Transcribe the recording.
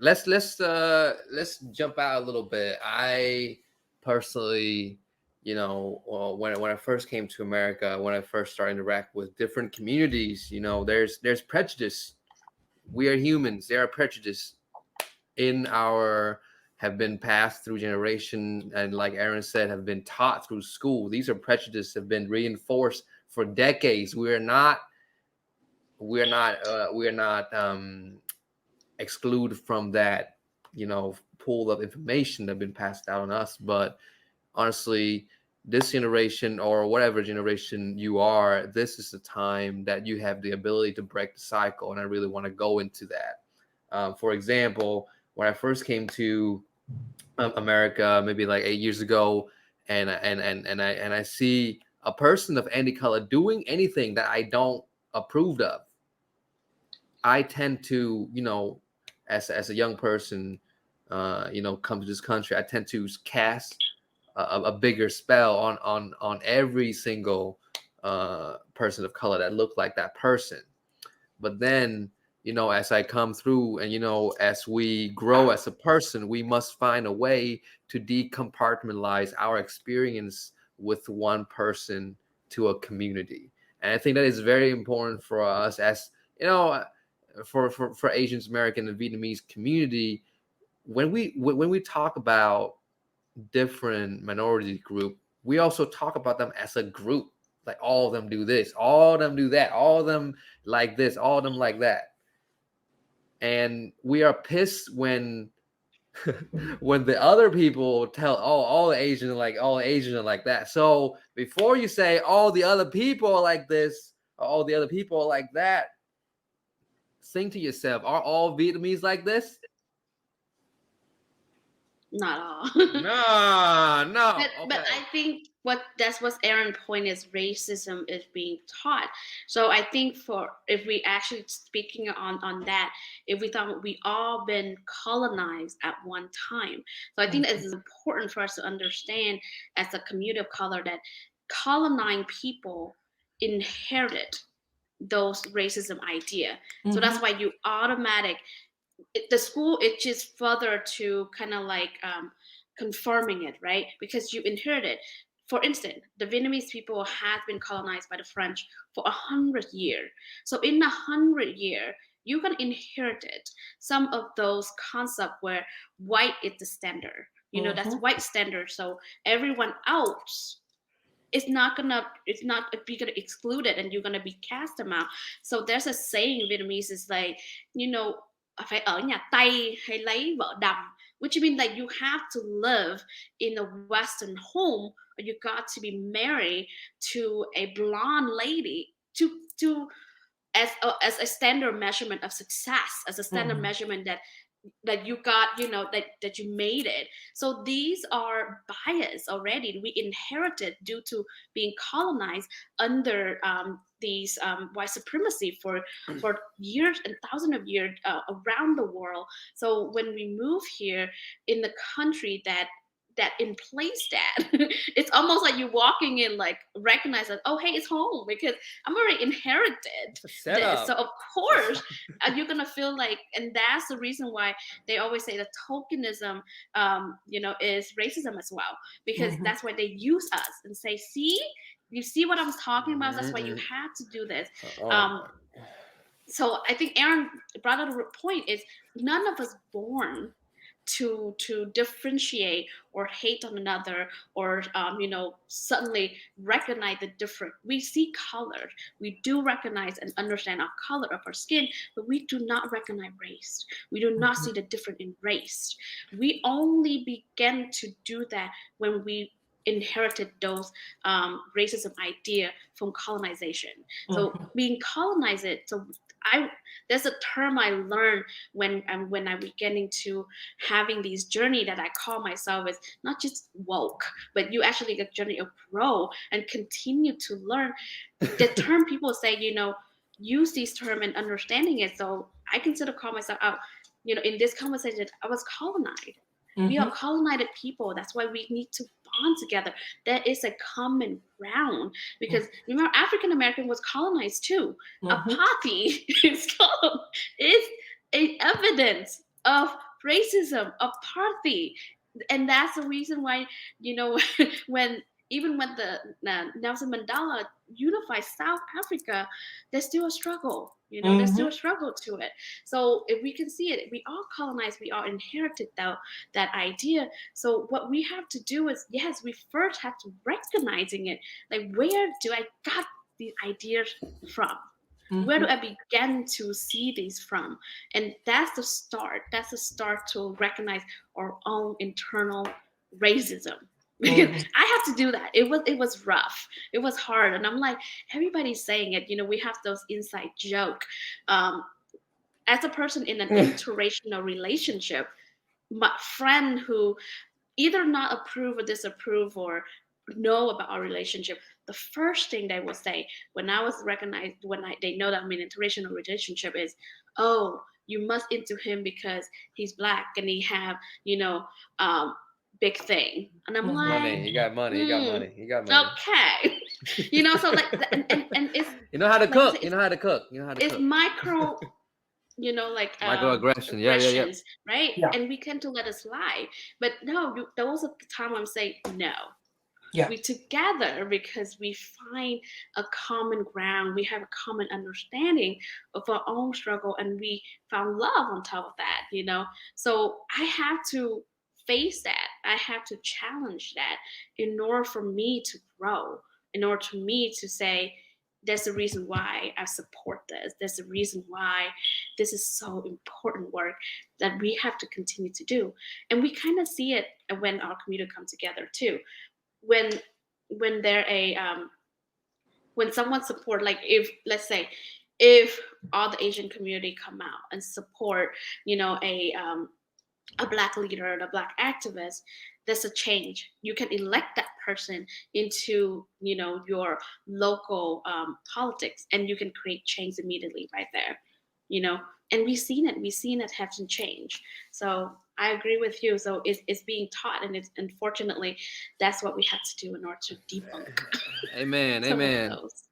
Let's jump out a little bit. I personally, when I first came to America, when I first started to interact with different communities, there's prejudice. We are humans. There are prejudice in our have been passed through generation, and like Aaron said, have been taught through school. These are prejudices have been reinforced for decades. We're not excluded from that, pool of information that have been passed out on us. But honestly, this generation or whatever generation you are, this is the time that you have the ability to break the cycle. And I really want to go into that. For example, when I first came to America, maybe like 8 years ago, and I see a person of any color doing anything that I don't approve of, I tend to, as a young person, come to this country, I tend to cast a bigger spell on every single person of color that looked like that person. But then, as I come through and, as we grow as a person, we must find a way to decompartmentalize our experience with one person to a community. And I think that is very important for us as, for Asians, American, and Vietnamese community. When we talk about different minority group, we also talk about them as a group. Like, all of them do this, all of them do that, all of them like this, all of them like that. And we are pissed when when the other people tell, oh, all Asians are like that. So before you say all the other people are like this, or all the other people are like that, think to yourself, are all Vietnamese like this? Not all. No. But I think that's what Aaron's point is, racism is being taught. So I think if we actually speaking on that, if we thought we all been colonized at one time. So I think it's important for us to understand as a community of color that colonizing people inherited those racism idea. So that's why you the school it just further to kind of like confirming it, right? Because you inherited. For instance, the Vietnamese people have been colonized by the French for 100 years. So in 100 years, you can inherit it, some of those concepts where white is the standard. That's white standard. So everyone else it's not be gonna exclude it, and you're gonna be cast them out. So there's a saying in Vietnamese is like, phải ở nhà Tây hay lấy vợ đầm, which means like you have to live in a Western home, or you got to be married to a blonde lady to as a standard measurement of success, as a standard measurement that you got, that you made it. So these are bias already we inherited due to being colonized under these white supremacy for years and thousands of years around the world. So when we move here in the country that in place that it's almost like you're walking in, like recognize that, oh hey, it's home, because I'm already inherited this. So of course you're gonna feel like, and that's the reason why they always say that tokenism is racism as well, because that's why they use us and say, see, you see what I'm talking about, that's why you have to do this. So I think Aaron brought up a point is none of us born to differentiate or hate on another, or suddenly recognize the different. We see color, we do recognize and understand our color of our skin, but we do not recognize race. We do not see the difference in race. We only begin to do that when we inherited those racism idea from colonization. So being colonized, so there's a term I learned when I beginning to having these journey that I call myself is not just woke, but you actually get journey of grow and continue to learn. The term people say, use these term and understanding it. So I consider call myself out, in this conversation, I was colonized. We are colonized people. That's why we need to bond together. There is a common ground because remember, African American was colonized too. Apartheid is an evidence of racism, apartheid, and that's the reason why when even when the Nelson Mandela unified South Africa, there's still a struggle. There's still a struggle to it. So if we can see it, we are colonized, we are inherited that idea. So what we have to do is, yes, we first have to recognizing it. Like, where do I got these ideas from? Where do I begin to see these from? And that's the start. That's the start to recognize our own internal racism. Because I had to do that. It was rough. It was hard. And I'm like, everybody's saying it. We have those inside joke. As a person in an interracial relationship, my friend who either not approve or disapprove or know about our relationship, the first thing they will say when I was recognized, they know that I'm in an interracial relationship is, oh, you must into him because he's black and he have, big thing. And I'm like, money. He got money. He got money. He got money. Okay. So like, and it's how to like cook. You know how to cook. It's micro. Like microaggression, aggressions, right? Yeah. And we tend to let it slide. But no, those are the time I'm saying no. Yeah. We together because we find a common ground. We have a common understanding of our own struggle, and we found love on top of that. So I have to face that. I have to challenge that in order for me to grow, in order for me to say, there's a reason why I support this. There's a reason why this is so important work that we have to continue to do. And we kind of see it when our community come together too. When when someone support, like if, let's say, if all the Asian community come out and support, a black leader, a black activist, there's a change. You can elect that person into, your local politics, and you can create change immediately right there, And we've seen it have some change. So I agree with you. So it's being taught, and it's unfortunately that's what we have to do in order to debunk. Amen. some of Amen. those.